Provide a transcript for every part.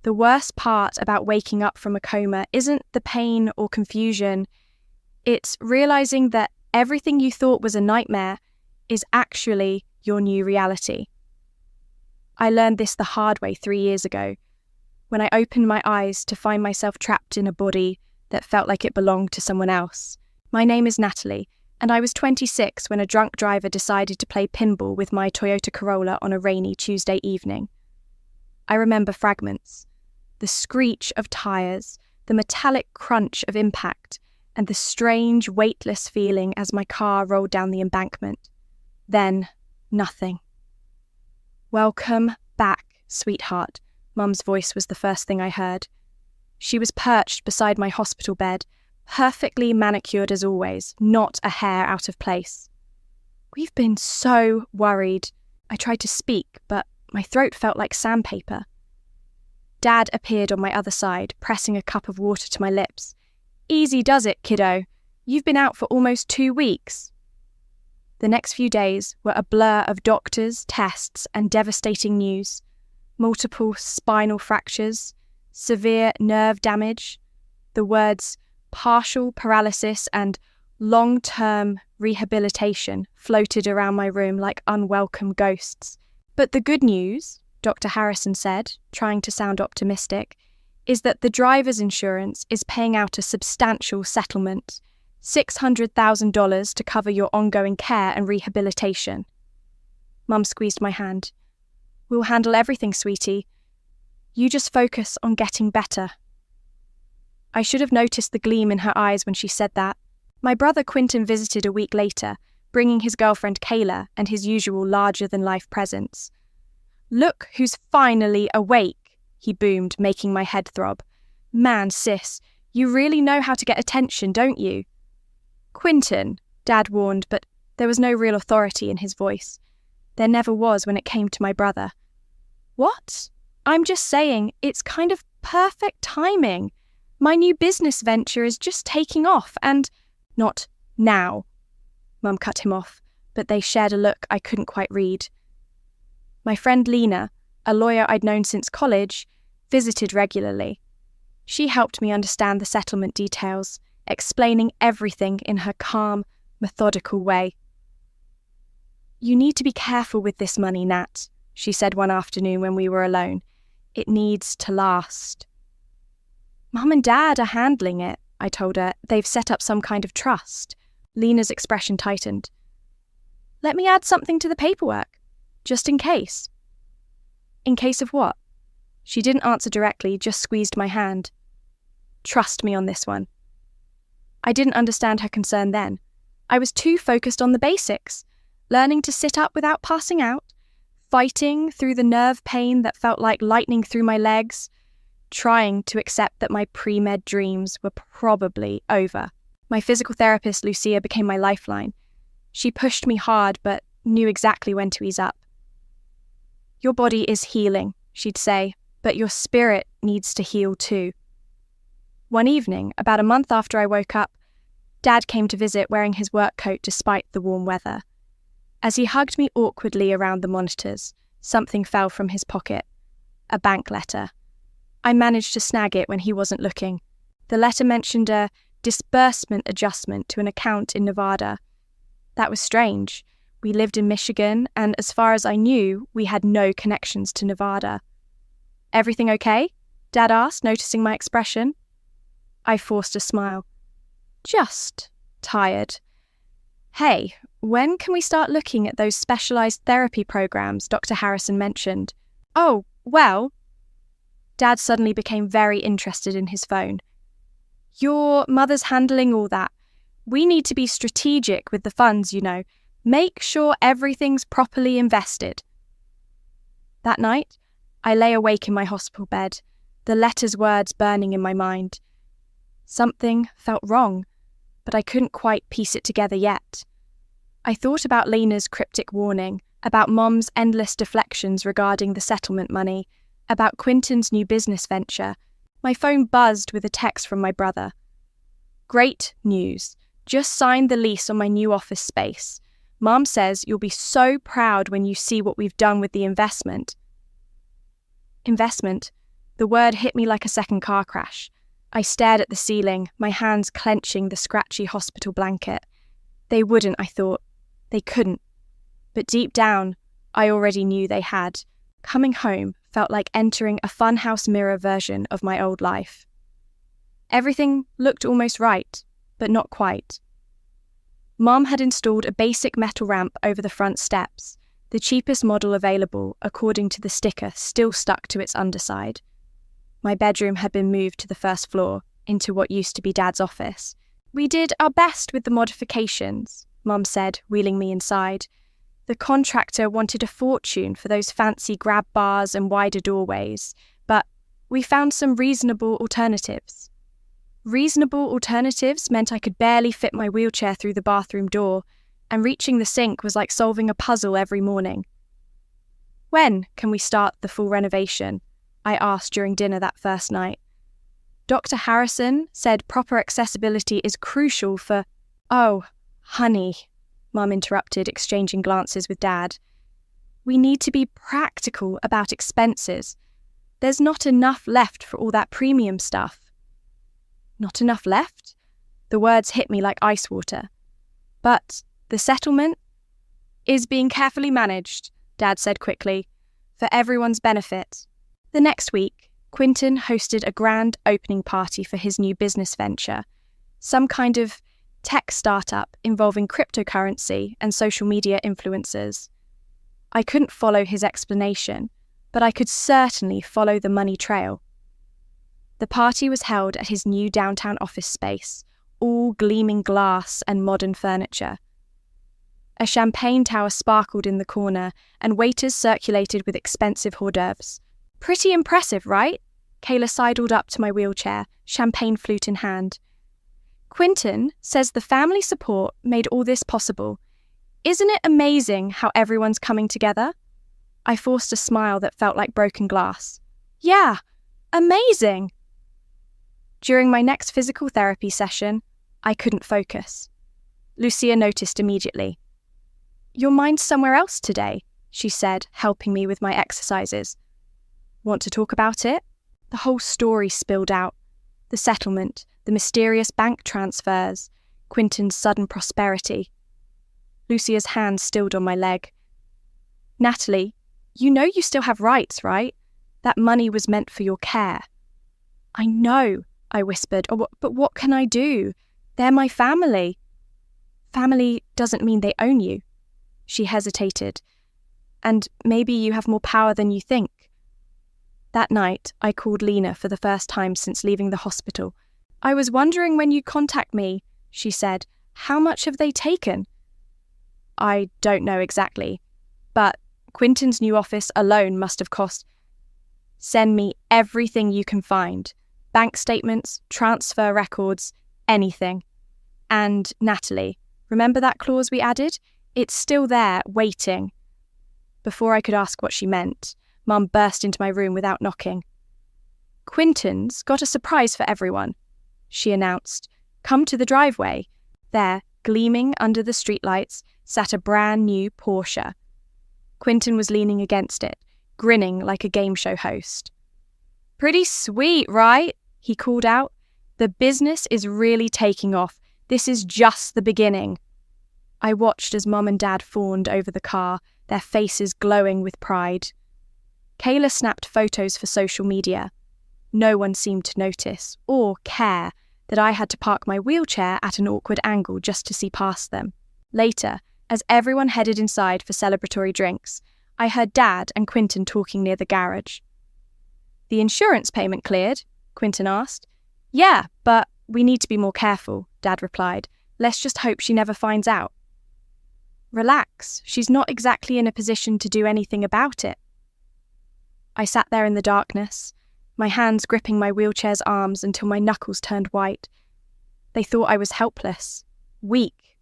The worst part about waking up from a coma isn't the pain or confusion. It's realizing that everything you thought was a nightmare is actually your new reality. I learned this the hard way 3 years ago, when I opened my eyes to find myself trapped in a body that felt like it belonged to someone else. My name is Natalie, and I was 26 when a drunk driver decided to play pinball with my Toyota Corolla on a rainy Tuesday evening. I remember fragments: the screech of tires, the metallic crunch of impact, and the strange, weightless feeling as my car rolled down the embankment. Then, nothing. "Welcome back, sweetheart," Mum's voice was the first thing I heard. She was perched beside my hospital bed, perfectly manicured as always, not a hair out of place. "We've been so worried." I tried to speak, but my throat felt like sandpaper. Dad appeared on my other side, pressing a cup of water to my lips. "Easy does it, kiddo. You've been out for almost 2 weeks. The next few days were a blur of doctors, tests, and devastating news. Multiple spinal fractures, severe nerve damage. The words partial paralysis and long-term rehabilitation floated around my room like unwelcome ghosts. But the good news, Dr. Harrison said, trying to sound optimistic, is that the driver's insurance is paying out a substantial settlement, $600,000 to cover your ongoing care and rehabilitation. Mum squeezed my hand. "We'll handle everything, sweetie. You just focus on getting better." I should have noticed the gleam in her eyes when she said that. My brother Quentin visited a week later, bringing his girlfriend Kayla and his usual larger-than-life presents. "Look who's finally awake," he boomed, making my head throb. "Man, sis, you really know how to get attention, don't you?" "Quentin," Dad warned, but there was no real authority in his voice. There never was when it came to my brother. "What? I'm just saying, it's kind of perfect timing. My new business venture is just taking off and—" "Not now." Mum cut him off, but they shared a look I couldn't quite read. My friend Lena, a lawyer I'd known since college, visited regularly. She helped me understand the settlement details, explaining everything in her calm, methodical way. "You need to be careful with this money, Nat," she said one afternoon when we were alone. "It needs to last." "Mum and Dad are handling it," I told her. "They've set up some kind of trust." Lena's expression tightened. "Let me add something to the paperwork, just in case." "In case of what?" She didn't answer directly, just squeezed my hand. "Trust me on this one." I didn't understand her concern then. I was too focused on the basics, learning to sit up without passing out, fighting through the nerve pain that felt like lightning through my legs, trying to accept that my pre-med dreams were probably over. My physical therapist, Lucia, became my lifeline. She pushed me hard, but knew exactly when to ease up. "Your body is healing," she'd say, "but your spirit needs to heal too." One evening, about a month after I woke up, Dad came to visit wearing his work coat despite the warm weather. As he hugged me awkwardly around the monitors, something fell from his pocket. A bank letter. I managed to snag it when he wasn't looking. The letter mentioned a disbursement adjustment to an account in Nevada. That was strange. We lived in Michigan, and as far as I knew, we had no connections to Nevada. "Everything okay?" Dad asked, noticing my expression. I forced a smile. "Just tired." "Hey, when can we start looking at those specialized therapy programs Dr. Harrison mentioned?" "Oh, well..." Dad suddenly became very interested in his phone. "Your mother's handling all that. We need to be strategic with the funds, you know. Make sure everything's properly invested." That night, I lay awake in my hospital bed, the letter's words burning in my mind. Something felt wrong, but I couldn't quite piece it together yet. I thought about Lena's cryptic warning, about Mom's endless deflections regarding the settlement money, about Quentin's new business venture. My phone buzzed with a text from my brother. "Great news. Just signed the lease on my new office space. Mom says you'll be so proud when you see what we've done with the investment." Investment? The word hit me like a second car crash. I stared at the ceiling, my hands clenching the scratchy hospital blanket. They wouldn't, I thought. They couldn't. But deep down, I already knew they had. Coming home felt like entering a funhouse mirror version of my old life. Everything looked almost right, but not quite. Mum had installed a basic metal ramp over the front steps, the cheapest model available according to the sticker still stuck to its underside. My bedroom had been moved to the first floor, into what used to be Dad's office. "We did our best with the modifications," Mum said, wheeling me inside. "The contractor wanted a fortune for those fancy grab bars and wider doorways, but we found some reasonable alternatives." Reasonable alternatives meant I could barely fit my wheelchair through the bathroom door, and reaching the sink was like solving a puzzle every morning. "When can we start the full renovation?" I asked during dinner that first night. Dr. Harrison said proper accessibility is crucial for— "Oh, honey," Mum interrupted, exchanging glances with Dad. "We need to be practical about expenses. There's not enough left for all that premium stuff." Not enough left? The words hit me like ice water. "But the settlement is being carefully managed," Dad said quickly, "for everyone's benefit." The next week, Quinton hosted a grand opening party for his new business venture, some kind of tech startup involving cryptocurrency and social media influencers. I couldn't follow his explanation, but I could certainly follow the money trail. The party was held at his new downtown office space, all gleaming glass and modern furniture. A champagne tower sparkled in the corner, and waiters circulated with expensive hors d'oeuvres. "Pretty impressive, right?" Kayla sidled up to my wheelchair, champagne flute in hand. "Quinton says the family support made all this possible. Isn't it amazing how everyone's coming together?" I forced a smile that felt like broken glass. "Yeah, amazing!" During my next physical therapy session, I couldn't focus. Lucia noticed immediately. "Your mind's somewhere else today," she said, helping me with my exercises. "Want to talk about it?" The whole story spilled out. The settlement, the mysterious bank transfers, Quinton's sudden prosperity. Lucia's hand stilled on my leg. "Natalie, you know you still have rights, right? That money was meant for your care." "I know," I whispered, "but what can I do? They're my family." "Family doesn't mean they own you." She hesitated. "And maybe you have more power than you think." That night, I called Lena for the first time since leaving the hospital. "I was wondering when you'd contact me," she said. "How much have they taken?" "I don't know exactly, but Quinton's new office alone must have cost— Send me everything you can find. Bank statements, transfer records, anything. And Natalie, remember that clause we added? It's still there, waiting." Before I could ask what she meant, Mum burst into my room without knocking. "Quinton's got a surprise for everyone," she announced. "Come to the driveway." There, gleaming under the streetlights, sat a brand new Porsche. Quinton was leaning against it, grinning like a game show host. "Pretty sweet, right?" he called out. "The business is really taking off. This is just the beginning." I watched as Mum and Dad fawned over the car, their faces glowing with pride. Kayla snapped photos for social media. No one seemed to notice or care that I had to park my wheelchair at an awkward angle just to see past them. Later, as everyone headed inside for celebratory drinks, I heard Dad and Quinton talking near the garage. "The insurance payment cleared?" Quinton asked. "Yeah, but we need to be more careful," Dad replied. "Let's just hope she never finds out." "Relax, she's not exactly in a position to do anything about it." I sat there in the darkness, my hands gripping my wheelchair's arms until my knuckles turned white. They thought I was helpless, weak,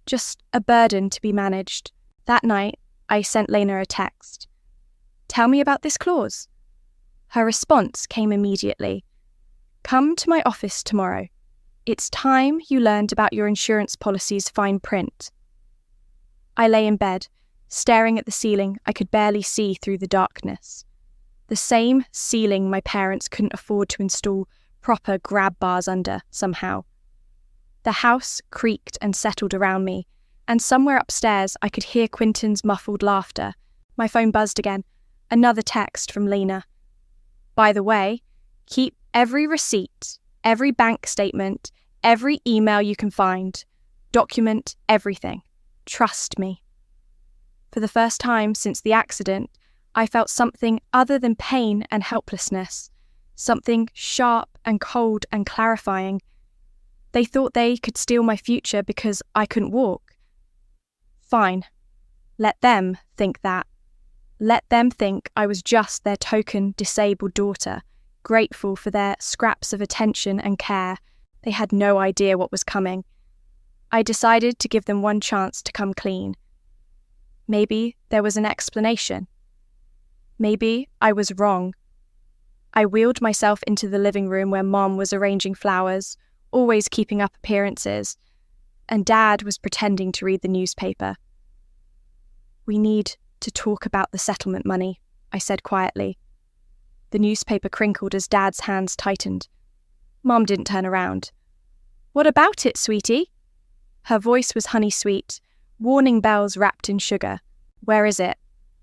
just a burden to be managed. That night, I sent Lena a text. "Tell me about this clause." Her response came immediately. "Come to my office tomorrow. It's time you learned about your insurance policy's fine print." I lay in bed, staring at the ceiling I could barely see through the darkness. The same ceiling my parents couldn't afford to install proper grab bars under, somehow. The house creaked and settled around me, and somewhere upstairs I could hear Quentin's muffled laughter. My phone buzzed again. Another text from Lena. By the way, keep every receipt, every bank statement, every email you can find. Document everything. Trust me. For the first time since the accident, I felt something other than pain and helplessness, something sharp and cold and clarifying. They thought they could steal my future because I couldn't walk. Fine. Let them think that. Let them think I was just their token disabled daughter, grateful for their scraps of attention and care. They had no idea what was coming. I decided to give them one chance to come clean. Maybe there was an explanation. Maybe I was wrong. I wheeled myself into the living room where Mom was arranging flowers, always keeping up appearances, and Dad was pretending to read the newspaper. We need to talk about the settlement money, I said quietly. The newspaper crinkled as Dad's hands tightened. Mom didn't turn around. What about it, sweetie? Her voice was honey-sweet, warning bells wrapped in sugar. Where is it?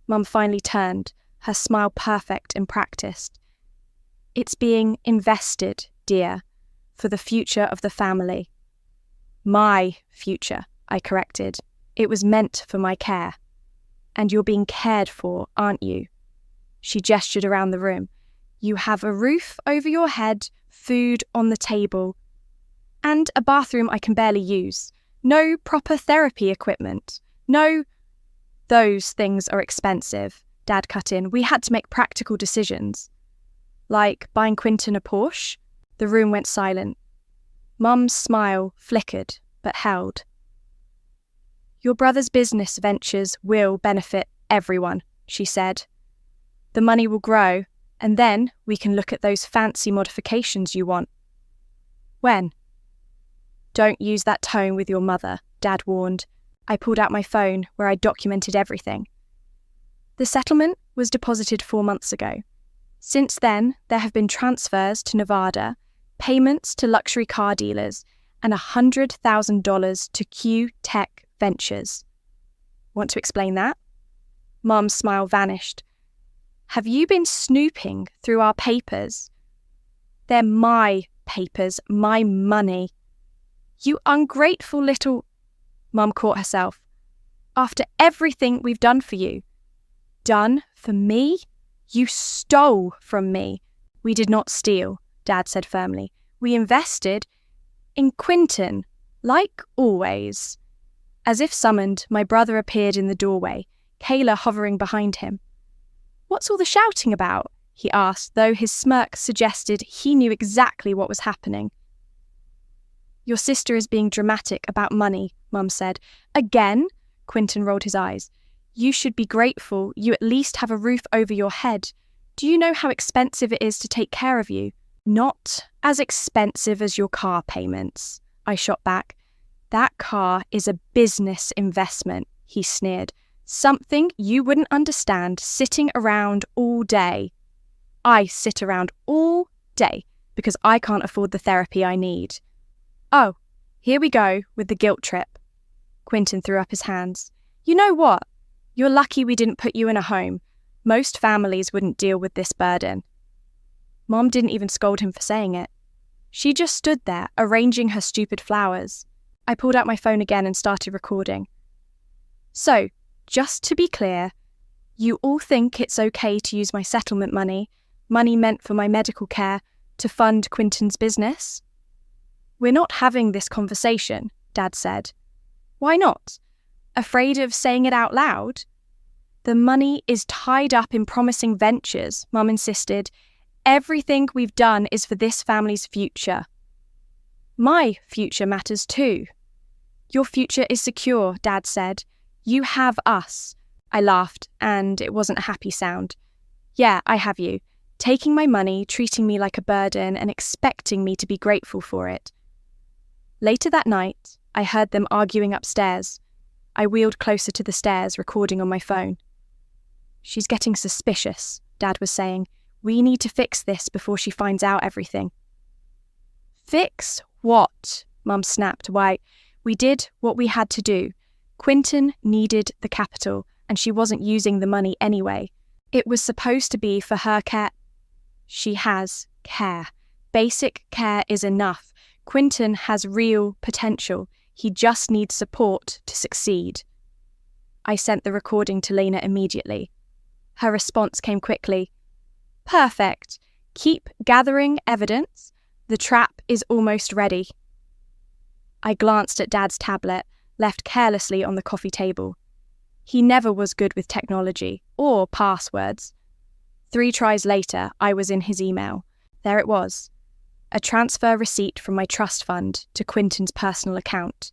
Mum finally turned, her smile perfect and practiced. It's being invested, dear, for the future of the family. My future, I corrected. It was meant for my care. And you're being cared for, aren't you? She gestured around the room. You have a roof over your head, food on the table, and a bathroom I can barely use. No proper therapy equipment. No, those things are expensive, Dad cut in. We had to make practical decisions. Like buying Quentin a Porsche? The room went silent. Mum's smile flickered, but held. Your brother's business ventures will benefit everyone, she said. The money will grow, and then we can look at those fancy modifications you want. When? Don't use that tone with your mother, Dad warned. I pulled out my phone where I documented everything. The settlement was deposited 4 months ago. Since then, there have been transfers to Nevada, payments to luxury car dealers, and $100,000 to Q Tech Ventures. Want to explain that? Mum's smile vanished. Have you been snooping through our papers? They're my papers, my money. You ungrateful little... Mum caught herself. After everything we've done for you. Done for me? You stole from me. We did not steal, Dad said firmly. We invested in Quentin, like always. As if summoned, my brother appeared in the doorway, Kayla hovering behind him. What's all the shouting about? He asked, though his smirk suggested he knew exactly what was happening. Your sister is being dramatic about money, Mum said. Again? Quentin rolled his eyes. You should be grateful you at least have a roof over your head. Do you know how expensive it is to take care of you? Not as expensive as your car payments, I shot back. That car is a business investment, he sneered. Something you wouldn't understand sitting around all day. I sit around all day because I can't afford the therapy I need. Oh, here we go with the guilt trip. Quentin threw up his hands. You know what? You're lucky we didn't put you in a home. Most families wouldn't deal with this burden. Mom didn't even scold him for saying it. She just stood there, arranging her stupid flowers. I pulled out my phone again and started recording. So, just to be clear, you all think it's okay to use my settlement money meant for my medical care, to fund Quentin's business? We're not having this conversation, Dad said. Why not? Afraid of saying it out loud? The money is tied up in promising ventures, Mum insisted. Everything we've done is for this family's future. My future matters too. Your future is secure, Dad said. You have us. I laughed, and it wasn't a happy sound. Yeah, I have you. Taking my money, treating me like a burden, and expecting me to be grateful for it. Later that night, I heard them arguing upstairs. I wheeled closer to the stairs, recording on my phone. She's getting suspicious, Dad was saying. We need to fix this before she finds out everything. Fix what? Mum snapped. Why, we did what we had to do. Quinton needed the capital, and she wasn't using the money anyway. It was supposed to be for her care. She has care. Basic care is enough. Quinton has real potential. He just needs support to succeed. I sent the recording to Lena immediately. Her response came quickly. Perfect. Keep gathering evidence. The trap is almost ready. I glanced at Dad's tablet, left carelessly on the coffee table. He never was good with technology or passwords. 3 tries later, I was in his email. There it was. A transfer receipt from my trust fund to Quinton's personal account.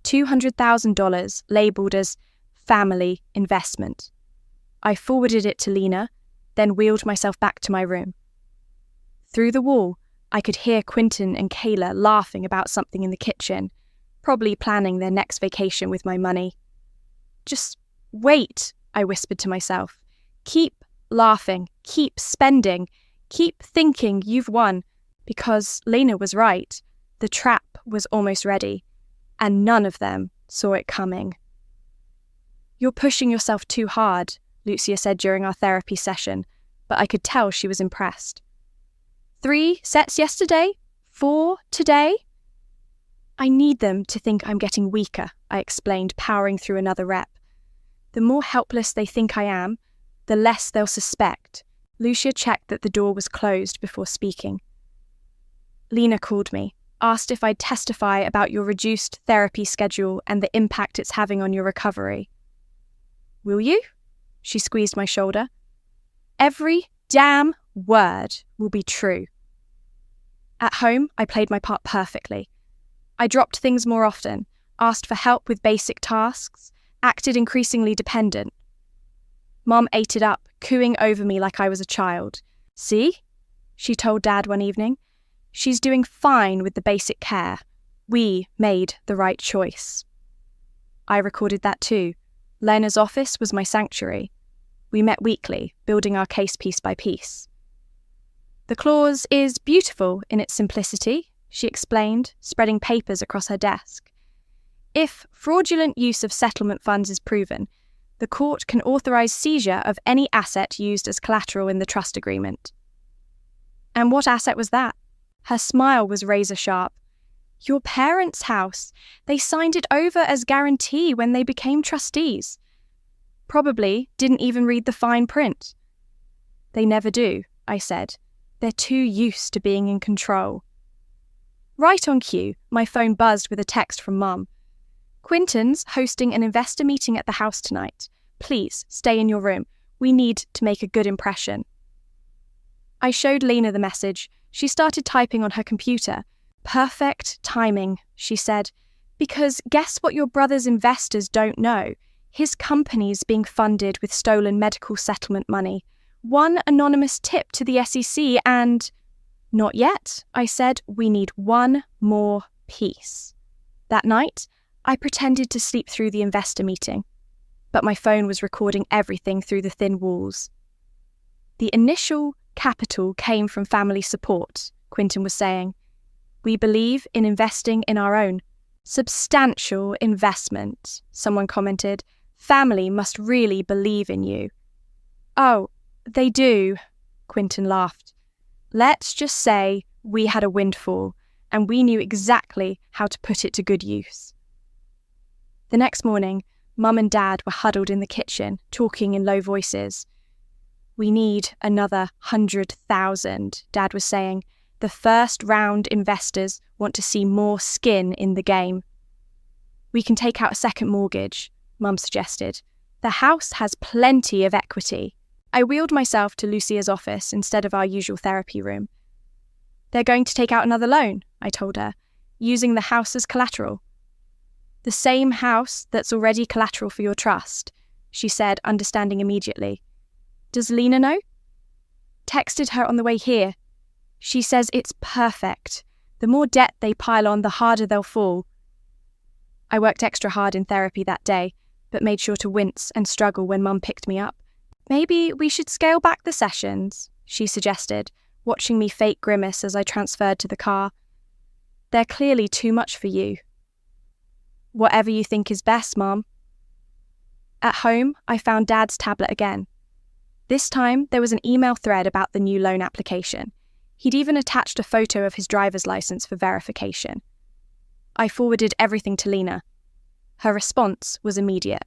$200,000 labelled as family investment. I forwarded it to Lena, then wheeled myself back to my room. Through the wall, I could hear Quinton and Kayla laughing about something in the kitchen, probably planning their next vacation with my money. Just wait, I whispered to myself. Keep laughing, keep spending, keep thinking you've won, because Lena was right. The trap was almost ready, and none of them saw it coming. You're pushing yourself too hard, Lucia said during our therapy session, but I could tell she was impressed. 3 sets yesterday? 4 today? I need them to think I'm getting weaker, I explained, powering through another rep. The more helpless they think I am, the less they'll suspect. Lucia checked that the door was closed before speaking. Lena called me, asked if I'd testify about your reduced therapy schedule and the impact it's having on your recovery. Will you? She squeezed my shoulder. Every damn word will be true. At home, I played my part perfectly. I dropped things more often, asked for help with basic tasks, acted increasingly dependent. Mum ate it up, cooing over me like I was a child. See? She told Dad one evening. She's doing fine with the basic care. We made the right choice. I recorded that too. Lena's office was my sanctuary. We met weekly, building our case piece by piece. The clause is beautiful in its simplicity, she explained, spreading papers across her desk. If fraudulent use of settlement funds is proven, the court can authorise seizure of any asset used as collateral in the trust agreement. And what asset was that? Her smile was razor-sharp. Your parents' house. They signed it over as guarantee when they became trustees. Probably didn't even read the fine print. They never do, I said. They're too used to being in control. Right on cue, my phone buzzed with a text from Mum. Quinton's hosting an investor meeting at the house tonight. Please stay in your room. We need to make a good impression. I showed Lena the message. She started typing on her computer. Perfect timing, she said, because guess what your brother's investors don't know? His company's being funded with stolen medical settlement money. One anonymous tip to the SEC and... Not yet, I said. We need one more piece. That night, I pretended to sleep through the investor meeting, but my phone was recording everything through the thin walls. The initial capital came from family support, Quinton was saying. We believe in investing in our own. Substantial investment, someone commented. Family must really believe in you. Oh, they do, Quinton laughed. Let's just say we had a windfall, and we knew exactly how to put it to good use. The next morning, Mum and Dad were huddled in the kitchen, talking in low voices. We need another 100,000, Dad was saying. The first round investors want to see more skin in the game. We can take out a second mortgage, Mum suggested. The house has plenty of equity. I wheeled myself to Lucia's office instead of our usual therapy room. They're going to take out another loan, I told her, using the house as collateral. The same house that's already collateral for your trust, she said, understanding immediately. Does Lena know? Texted her on the way here. She says it's perfect. The more debt they pile on, the harder they'll fall. I worked extra hard in therapy that day, but made sure to wince and struggle when Mum picked me up. Maybe we should scale back the sessions, she suggested, watching me fake grimace as I transferred to the car. They're clearly too much for you. Whatever you think is best, Mom. At home, I found Dad's tablet again. This time, there was an email thread about the new loan application. He'd even attached a photo of his driver's license for verification. I forwarded everything to Lena. Her response was immediate.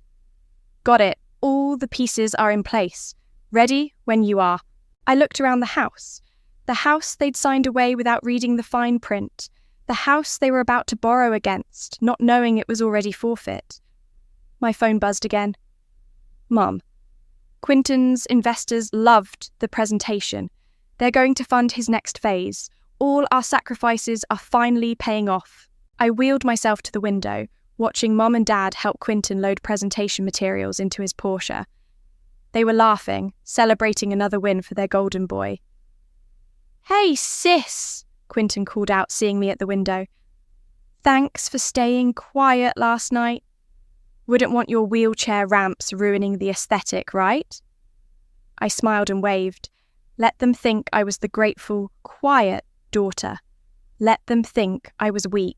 Got it. All the pieces are in place. Ready when you are. I looked around the house. The house they'd signed away without reading the fine print. The house they were about to borrow against, not knowing it was already forfeit. My phone buzzed again. Mum, Quinton's investors loved the presentation. They're going to fund his next phase. All our sacrifices are finally paying off. I wheeled myself to the window, watching Mum and Dad help Quinton load presentation materials into his Porsche. They were laughing, celebrating another win for their golden boy. Hey, sis, Quinton called out, seeing me at the window. Thanks for staying quiet last night. Wouldn't want your wheelchair ramps ruining the aesthetic, right? I smiled and waved. Let them think I was the grateful, quiet daughter. Let them think I was weak.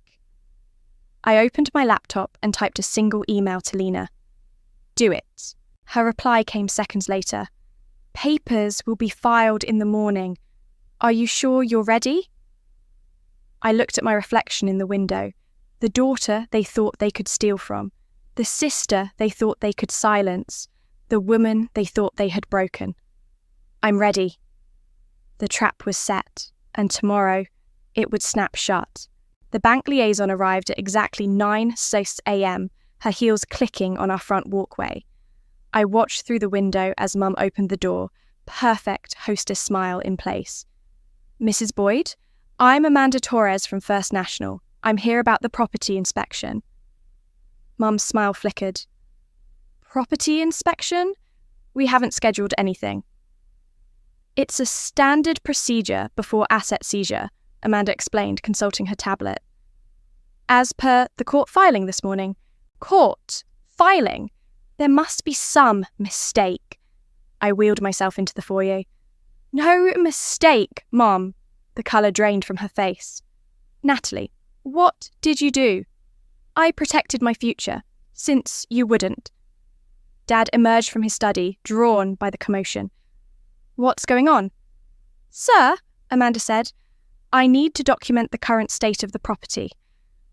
I opened my laptop and typed a single email to Lena. Do it. Her reply came seconds later. Papers will be filed in the morning. Are you sure you're ready? I looked at my reflection in the window. The daughter they thought they could steal from. The sister they thought they could silence. The woman they thought they had broken. I'm ready. The trap was set, and tomorrow it would snap shut. The bank liaison arrived at exactly 9:06 a.m., her heels clicking on our front walkway. I watched through the window as Mum opened the door, perfect hostess smile in place. Mrs. Boyd, I'm Amanda Torres from First National. I'm here about the property inspection. Mum's smile flickered. Property inspection? We haven't scheduled anything. It's a standard procedure before asset seizure, Amanda explained, consulting her tablet. As per the court filing this morning. Court filing? There must be some mistake. I wheeled myself into the foyer. No mistake, Mom. The colour drained from her face. Natalie, what did you do? I protected my future, since you wouldn't. Dad emerged from his study, drawn by the commotion. What's going on? Sir, Amanda said, I need to document the current state of the property.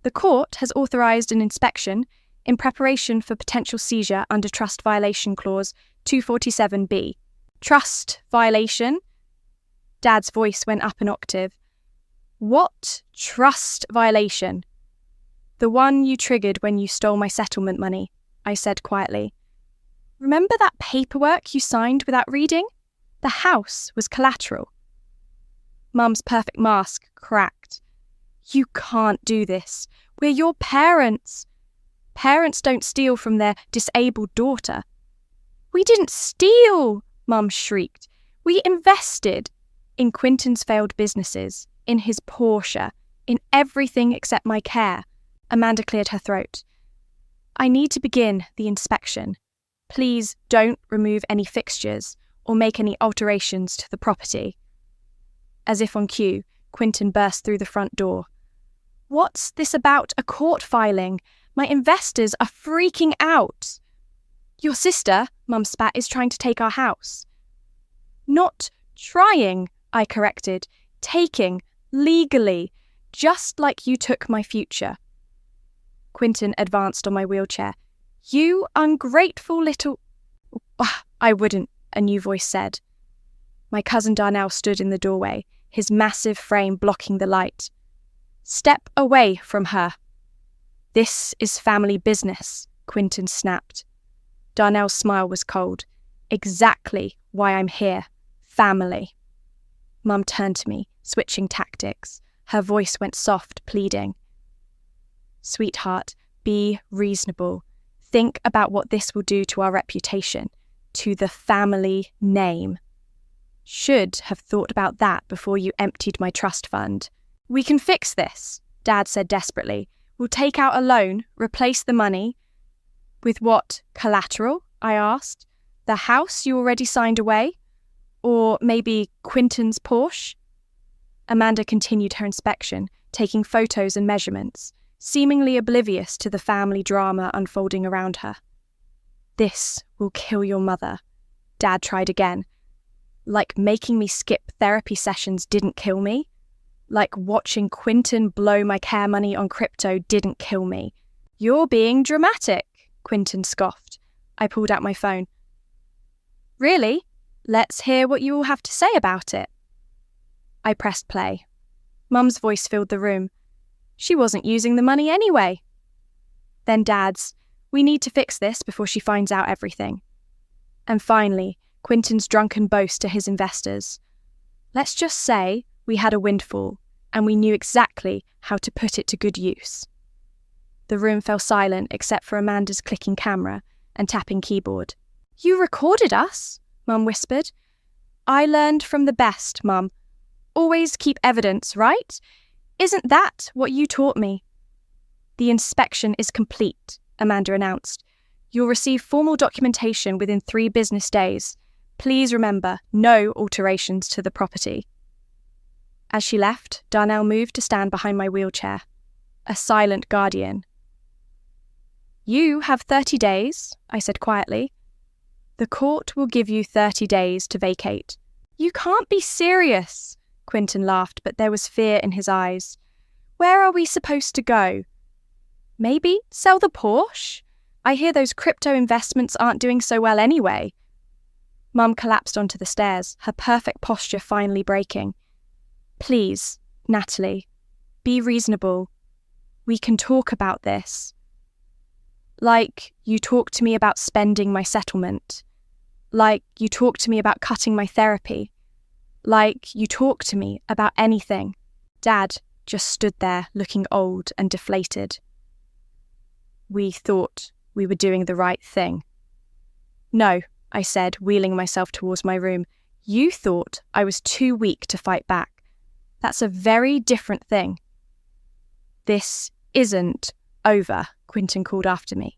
The court has authorised an inspection in preparation for potential seizure under Trust Violation Clause 247B. Trust violation? Dad's voice went up an octave. What trust violation? The one you triggered when you stole my settlement money, I said quietly. Remember that paperwork you signed without reading? The house was collateral. Mum's perfect mask cracked. You can't do this. We're your parents. Parents don't steal from their disabled daughter. We didn't steal, Mum shrieked. We invested in Quinton's failed businesses, in his Porsche, in everything except my care. Amanda cleared her throat. I need to begin the inspection. Please don't remove any fixtures or make any alterations to the property. As if on cue, Quinton burst through the front door. What's this about a court filing? My investors are freaking out. Your sister, Mum spat, is trying to take our house. Not trying, I corrected. Taking, legally, just like you took my future. Quinton advanced on my wheelchair. You ungrateful little... I wouldn't, a new voice said. My cousin Darnell stood in the doorway, his massive frame blocking the light. Step away from her. This is family business, Quinton snapped. Darnell's smile was cold. Exactly why I'm here. Family. Mum turned to me, switching tactics. Her voice went soft, pleading. Sweetheart, be reasonable. Think about what this will do to our reputation, to the family name. Should have thought about that before you emptied my trust fund. We can fix this, Dad said desperately. We'll take out a loan, replace the money. With what collateral? I asked. The house you already signed away? Or maybe Quinton's Porsche? Amanda continued her inspection, taking photos and measurements, seemingly oblivious to the family drama unfolding around her. This will kill your mother. Dad tried again. Like making me skip therapy sessions didn't kill me. Like watching Quinton blow my care money on crypto didn't kill me. You're being dramatic, Quinton scoffed. I pulled out my phone. Really? Let's hear what you all have to say about it. I pressed play. Mum's voice filled the room. She wasn't using the money anyway. Then Dad's, we need to fix this before she finds out everything. And finally, Quinton's drunken boast to his investors. Let's just say we had a windfall, and we knew exactly how to put it to good use. The room fell silent except for Amanda's clicking camera and tapping keyboard. You recorded us, Mum whispered. I learned from the best, Mum. Always keep evidence, right? Isn't that what you taught me? The inspection is complete, Amanda announced. You'll receive formal documentation within 3 business days. Please remember, no alterations to the property. As she left, Darnell moved to stand behind my wheelchair. A silent guardian. You have 30 days, I said quietly. The court will give you 30 days to vacate. You can't be serious, Quinton laughed, but there was fear in his eyes. Where are we supposed to go? Maybe sell the Porsche? I hear those crypto investments aren't doing so well anyway. Mum collapsed onto the stairs, her perfect posture finally breaking. Please, Natalie, be reasonable. We can talk about this. Like you talked to me about spending my settlement. Like you talked to me about cutting my therapy. Like you talked to me about anything. Dad just stood there looking old and deflated. We thought we were doing the right thing. No, I said, wheeling myself towards my room. You thought I was too weak to fight back. That's a very different thing. This isn't over, Quinton called after me.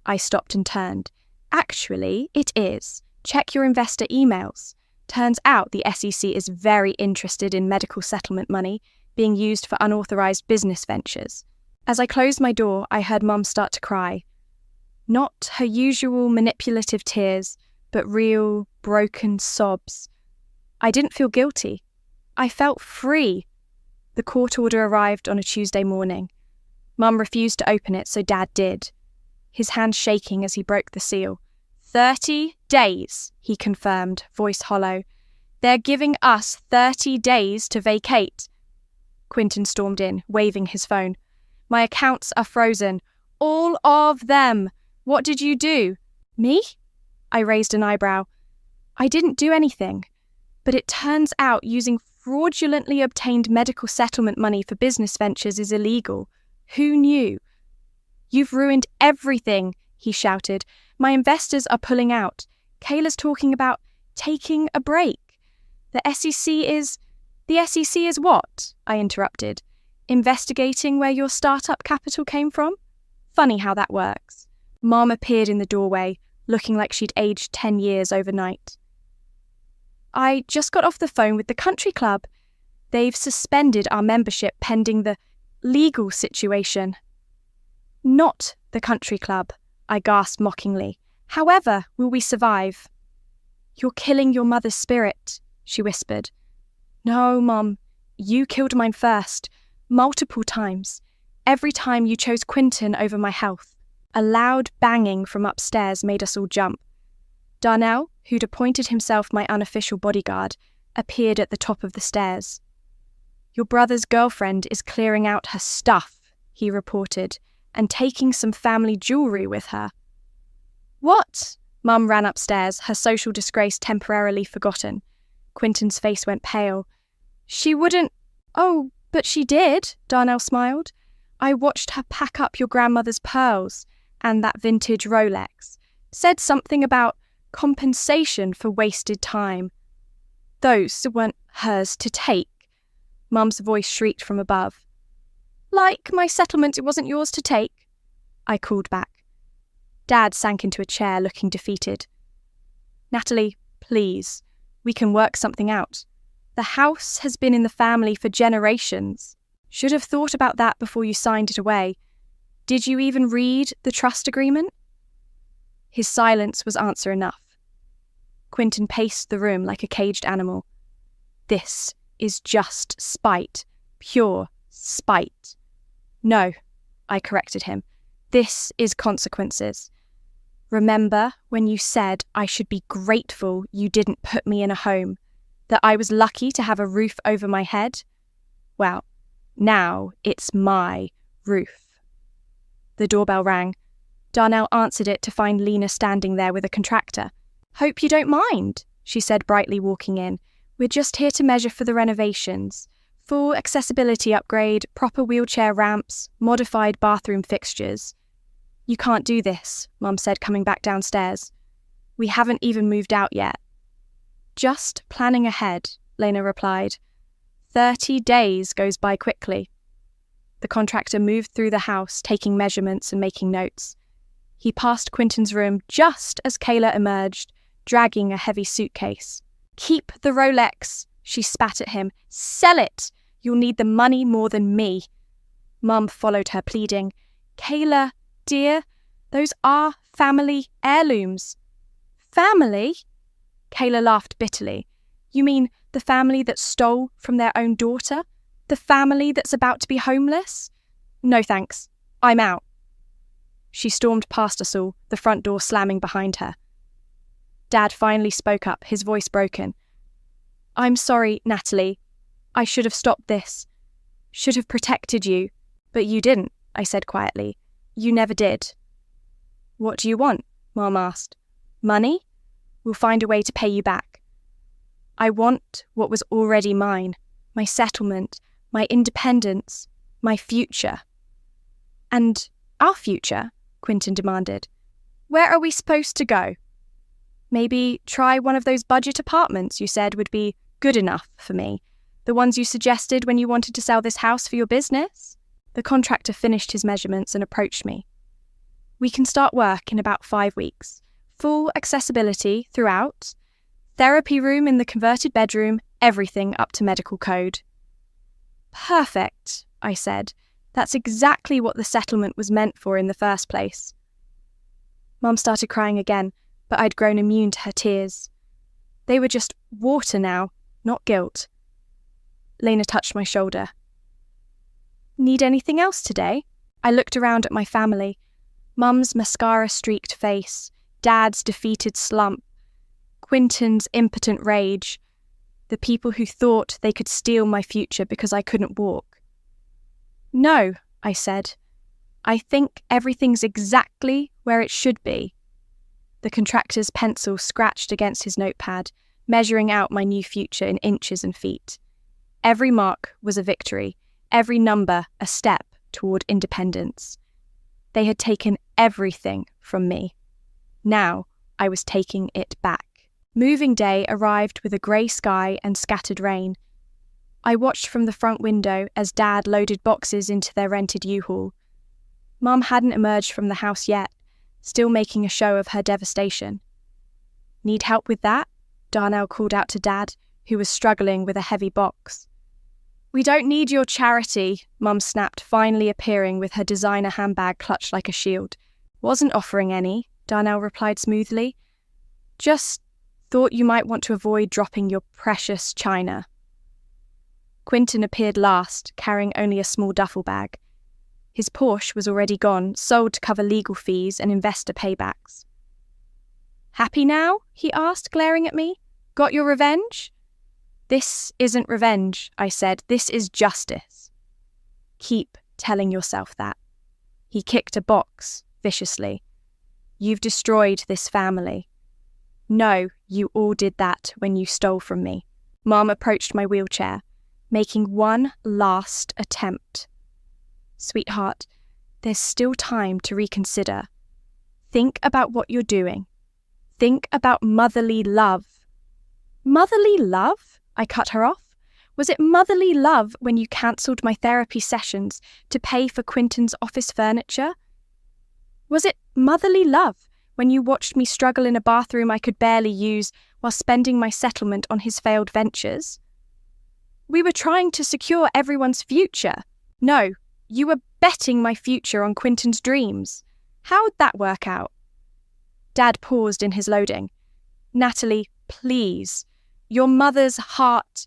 I stopped and turned. Actually, it is. Check your investor emails. Turns out the SEC is very interested in medical settlement money being used for unauthorized business ventures. As I closed my door, I heard Mum start to cry. Not her usual manipulative tears, but real, broken sobs. I didn't feel guilty. I felt free. The court order arrived on a Tuesday morning. Mum refused to open it, so Dad did, his hand shaking as he broke the seal. 30 days, he confirmed, voice hollow. They're giving us 30 days to vacate. Quinton stormed in, waving his phone. My accounts are frozen. All of them. What did you do? Me? I raised an eyebrow. I didn't do anything. But it turns out using fraudulently obtained medical settlement money for business ventures is illegal. Who knew? You've ruined everything, he shouted. My investors are pulling out. Kayla's talking about taking a break. The SEC is what? I interrupted. Investigating where your startup capital came from? Funny how that works. Mom appeared in the doorway, looking like she'd aged 10 years overnight. I just got off the phone with the country club. They've suspended our membership pending the legal situation. Not the country club, I gasped mockingly. However will we survive? You're killing your mother's spirit, she whispered. No, Mum, you killed mine first, multiple times. Every time you chose Quinton over my health. A loud banging from upstairs made us all jump. Darnell, who'd appointed himself my unofficial bodyguard, appeared at the top of the stairs. Your brother's girlfriend is clearing out her stuff, he reported, and taking some family jewellery with her. What? Mum ran upstairs, her social disgrace temporarily forgotten. Quinton's face went pale. She wouldn't... Oh, but she did, Darnell smiled. I watched her pack up your grandmother's pearls and that vintage Rolex. Said something about compensation for wasted time. Those weren't hers to take. Mum's voice shrieked from above. Like my settlement, it wasn't yours to take, I called back. Dad sank into a chair, looking defeated. Natalie, please, we can work something out. The house has been in the family for generations. Should have thought about that before you signed it away. Did you even read the trust agreement? His silence was answer enough. Quentin paced the room like a caged animal. This is just spite, pure spite. No, I corrected him. This is consequences. Remember when you said I should be grateful you didn't put me in a home, that I was lucky to have a roof over my head? Well, now it's my roof. The doorbell rang. Darnell answered it to find Lena standing there with a contractor. Hope you don't mind, she said brightly, walking in. We're just here to measure for the renovations. Full accessibility upgrade, proper wheelchair ramps, modified bathroom fixtures. You can't do this, Mum said, coming back downstairs. We haven't even moved out yet. Just planning ahead, Lena replied. 30 days goes by quickly. The contractor moved through the house, taking measurements and making notes. He passed Quentin's room just as Kayla emerged, dragging a heavy suitcase. Keep the Rolex, she spat at him. Sell it! You'll need the money more than me. Mum followed her, pleading. Kayla, dear, those are family heirlooms. Family? Kayla laughed bitterly. You mean the family that stole from their own daughter? The family that's about to be homeless? No thanks. I'm out. She stormed past us all, the front door slamming behind her. Dad finally spoke up, his voice broken. I'm sorry, Natalie. I should have stopped this. Should have protected you. But you didn't, I said quietly. You never did. What do you want? Mom asked. Money? We'll find a way to pay you back. I want what was already mine. My settlement, my independence, my future. And our future? Quentin demanded. Where are we supposed to go? Maybe try one of those budget apartments you said would be good enough for me. The ones you suggested when you wanted to sell this house for your business? The contractor finished his measurements and approached me. We can start work in about 5 weeks. Full accessibility throughout. Therapy room in the converted bedroom, everything up to medical code. Perfect, I said. That's exactly what the settlement was meant for in the first place. Mum started crying again, but I'd grown immune to her tears. They were just water now, not guilt. Lena touched my shoulder. Need anything else today? I looked around at my family. Mum's mascara-streaked face, Dad's defeated slump, Quentin's impotent rage, the people who thought they could steal my future because I couldn't walk. No, I said. I think everything's exactly where it should be. The contractor's pencil scratched against his notepad, measuring out my new future in inches and feet. Every mark was a victory, every number a step toward independence. They had taken everything from me. Now I was taking it back. Moving day arrived with a grey sky and scattered rain. I watched from the front window as Dad loaded boxes into their rented U-Haul. Mum hadn't emerged from the house yet, still making a show of her devastation. Need help with that? Darnell called out to Dad, who was struggling with a heavy box. We don't need your charity, Mum snapped, finally appearing with her designer handbag clutched like a shield. Wasn't offering any, Darnell replied smoothly. Just thought you might want to avoid dropping your precious china. Quentin appeared last, carrying only a small duffel bag. His Porsche was already gone, sold to cover legal fees and investor paybacks. Happy now? He asked, glaring at me. Got your revenge? This isn't revenge, I said. This is justice. Keep telling yourself that. He kicked a box viciously. You've destroyed this family. No, you all did that when you stole from me. Mom approached my wheelchair, making one last attempt. Sweetheart, there's still time to reconsider. Think about what you're doing. Think about motherly love. Motherly love? I cut her off. Was it motherly love when you cancelled my therapy sessions to pay for Quentin's office furniture? Was it motherly love When you watched me struggle in a bathroom I could barely use while spending my settlement on his failed ventures? We were trying to secure everyone's future. No, you were betting my future on Quinton's dreams. How'd that work out? Dad paused in his loading. Natalie, please. Your mother's heart.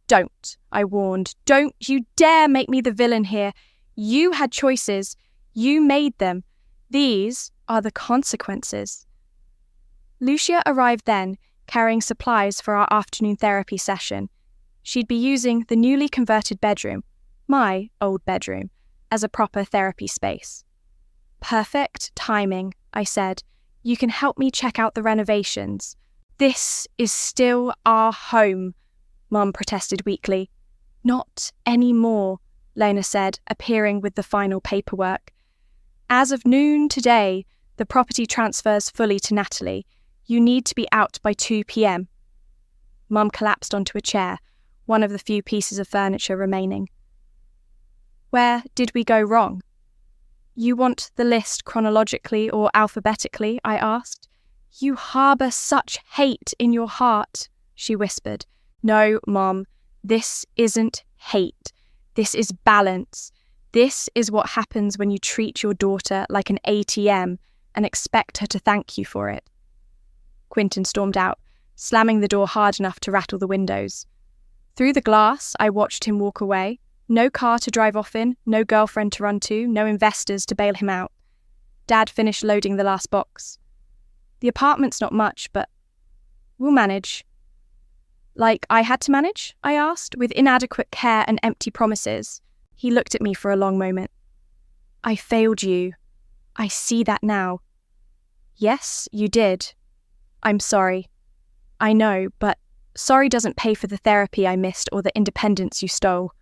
Don't, I warned. Don't you dare make me the villain here. You had choices. You made them. These are the consequences. Lucia arrived then, carrying supplies for our afternoon therapy session. She'd be using the newly converted bedroom, my old bedroom, as a proper therapy space. Perfect timing, I said. You can help me check out the renovations. This is still our home, Mum protested weakly. Not anymore, Lena said, appearing with the final paperwork. As of noon today, the property transfers fully to Natalie. You need to be out by 2 p.m. Mum collapsed onto a chair, one of the few pieces of furniture remaining. Where did we go wrong? You want the list chronologically or alphabetically? I asked. You harbour such hate in your heart, she whispered. No, Mom, this isn't hate. This is balance. This is what happens when you treat your daughter like an ATM and expect her to thank you for it. Quinton stormed out, slamming the door hard enough to rattle the windows. Through the glass, I watched him walk away. No car to drive off in, no girlfriend to run to, no investors to bail him out. Dad finished loading the last box. The apartment's not much, but we'll manage. Like I had to manage? I asked, with inadequate care and empty promises. He looked at me for a long moment. I failed you. I see that now. Yes, you did. I'm sorry. I know, but sorry doesn't pay for the therapy I missed or the independence you stole.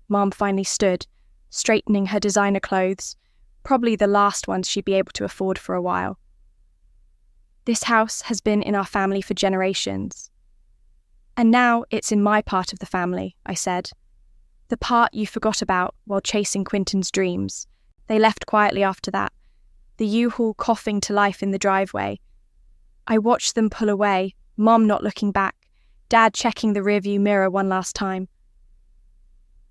Mom finally stood, straightening her designer clothes, probably the last ones she'd be able to afford for a while. This house has been in our family for generations. And now it's in my part of the family, I said. The part you forgot about while chasing Quinton's dreams. They left quietly after that, the U-Haul coughing to life in the driveway. I watched them pull away, Mom not looking back, Dad checking the rearview mirror one last time.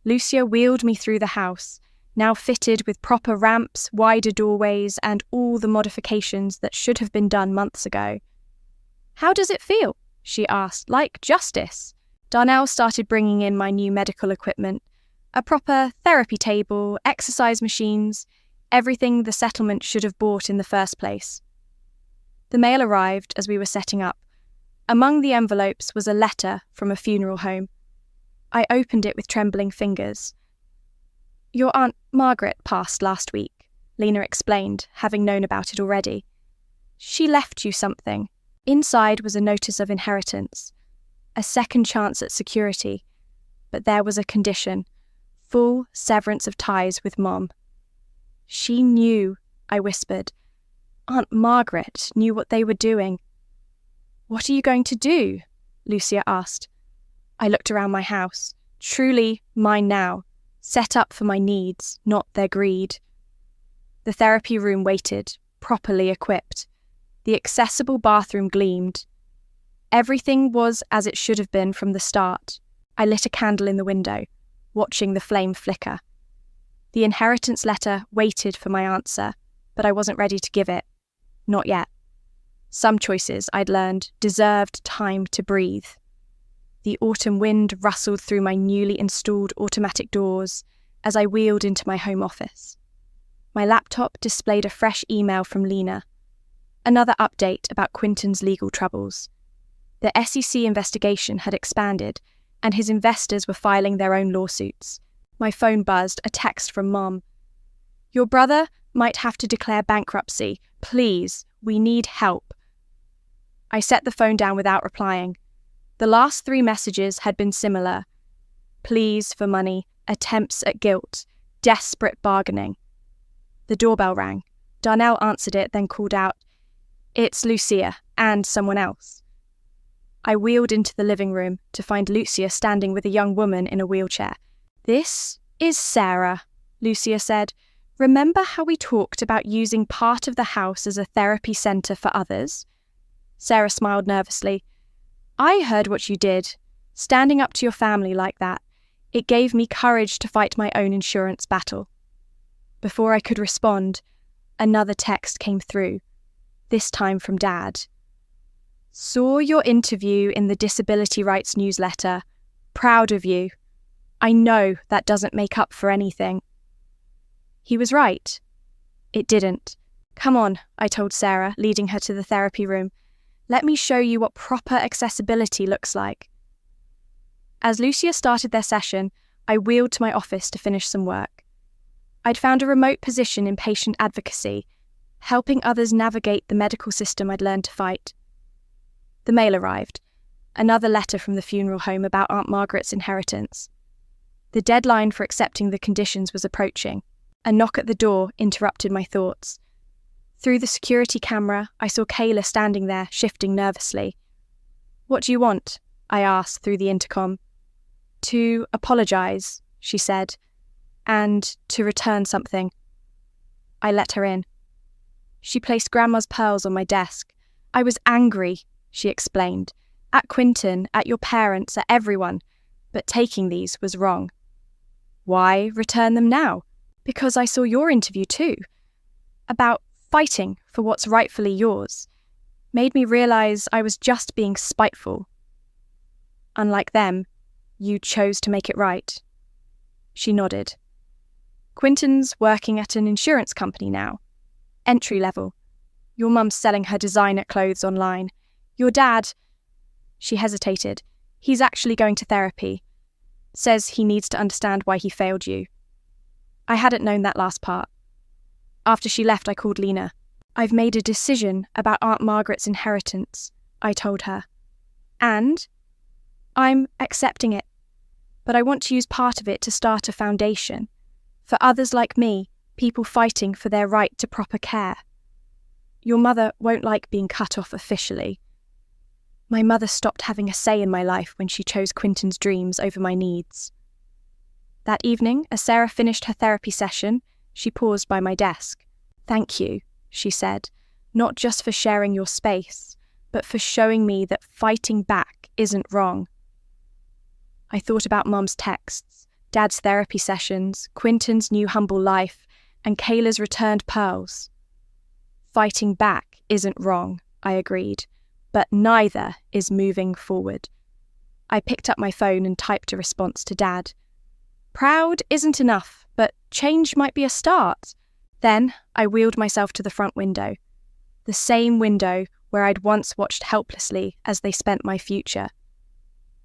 Lucia wheeled me through the house, now fitted with proper ramps, wider doorways, and all the modifications that should have been done months ago. How does it feel? She asked. Like justice. Darnell started bringing in my new medical equipment, a proper therapy table, exercise machines, everything the settlement should have bought in the first place. The mail arrived as we were setting up. Among the envelopes was a letter from a funeral home. I opened it with trembling fingers. Your Aunt Margaret passed last week, Lena explained, having known about it already. She left you something. Inside was a notice of inheritance, a second chance at security, but there was a condition, full severance of ties with Mom. She knew, I whispered. Aunt Margaret knew what they were doing. What are you going to do? Lucia asked. I looked around my house, truly mine now, set up for my needs, not their greed. The therapy room waited, properly equipped. The accessible bathroom gleamed. Everything was as it should have been from the start. I lit a candle in the window, watching the flame flicker. The inheritance letter waited for my answer, but I wasn't ready to give it. Not yet. Some choices, I'd learned, deserved time to breathe. The autumn wind rustled through my newly installed automatic doors as I wheeled into my home office. My laptop displayed a fresh email from Lena. Another update about Quinton's legal troubles. The SEC investigation had expanded, and his investors were filing their own lawsuits. My phone buzzed, a text from Mom. Your brother might have to declare bankruptcy. Please, we need help. I set the phone down without replying. The last 3 messages had been similar. Pleas for money, attempts at guilt, desperate bargaining. The doorbell rang. Darnell answered it, then called out, It's Lucia, and someone else. I wheeled into the living room to find Lucia standing with a young woman in a wheelchair. This is Sarah, Lucia said, remember how we talked about using part of the house as a therapy centre for others? Sarah smiled nervously. I heard what you did. Standing up to your family like that, it gave me courage to fight my own insurance battle. Before I could respond, another text came through, this time from Dad. Saw your interview in the Disability Rights newsletter. Proud of you. I know that doesn't make up for anything. He was right. It didn't. Come on, I told Sarah, leading her to the therapy room. Let me show you what proper accessibility looks like. As Lucia started their session, I wheeled to my office to finish some work. I'd found a remote position in patient advocacy, helping others navigate the medical system I'd learned to fight. The mail arrived, another letter from the funeral home about Aunt Margaret's inheritance. The deadline for accepting the conditions was approaching. A knock at the door interrupted my thoughts. Through the security camera, I saw Kayla standing there, shifting nervously. What do you want? I asked through the intercom. To apologise, she said, and to return something. I let her in. She placed Grandma's pearls on my desk. I was angry, she explained, at Quinton, at your parents, at everyone, but taking these was wrong. Why return them now? Because I saw your interview too, about fighting for what's rightfully yours. Made me realise I was just being spiteful. Unlike them, you chose to make it right. She nodded. Quinton's working at an insurance company now. Entry level. Your mum's selling her designer clothes online. Your dad... She hesitated. He's actually going to therapy. Says he needs to understand why he failed you. I hadn't known that last part. After she left, I called Lena. I've made a decision about Aunt Margaret's inheritance, I told her. And I'm accepting it. But I want to use part of it to start a foundation. For others like me, people fighting for their right to proper care. Your mother won't like being cut off officially. My mother stopped having a say in my life when she chose Quinton's dreams over my needs. That evening, as Sarah finished her therapy session, she paused by my desk. Thank you, she said, not just for sharing your space, but for showing me that fighting back isn't wrong. I thought about Mum's texts, Dad's therapy sessions, Quinton's new humble life, and Kayla's returned pearls. Fighting back isn't wrong, I agreed, but neither is moving forward. I picked up my phone and typed a response to Dad. Proud isn't enough, but change might be a start. Then I wheeled myself to the front window, the same window where I'd once watched helplessly as they spent my future.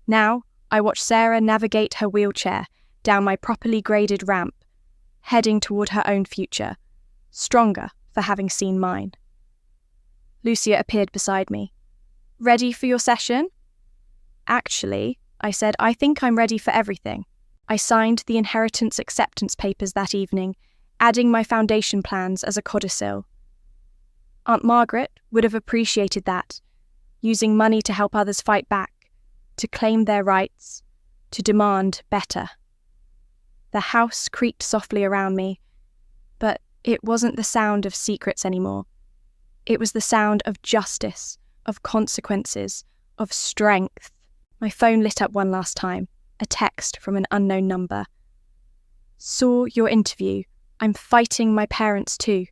Now I watched Sarah navigate her wheelchair down my properly graded ramp, heading toward her own future, stronger for having seen mine. Lucia appeared beside me. Ready for your session? Actually, I said, I think I'm ready for everything. I signed the inheritance acceptance papers that evening, adding my foundation plans as a codicil. Aunt Margaret would have appreciated that, using money to help others fight back, to claim their rights, to demand better. The house creaked softly around me, but it wasn't the sound of secrets anymore. It was the sound of justice, of consequences, of strength. My phone lit up one last time, a text from an unknown number. Saw your interview. I'm fighting my parents too.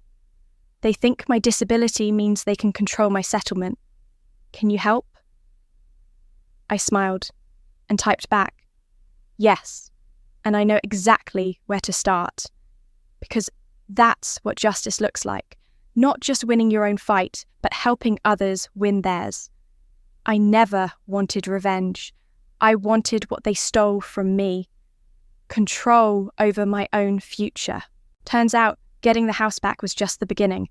They think my disability means they can control my settlement. Can you help? I smiled and typed back, yes, and I know exactly where to start. Because that's what justice looks like. Not just winning your own fight, but helping others win theirs. I never wanted revenge. I wanted what they stole from me. Control over my own future. Turns out, getting the house back was just the beginning.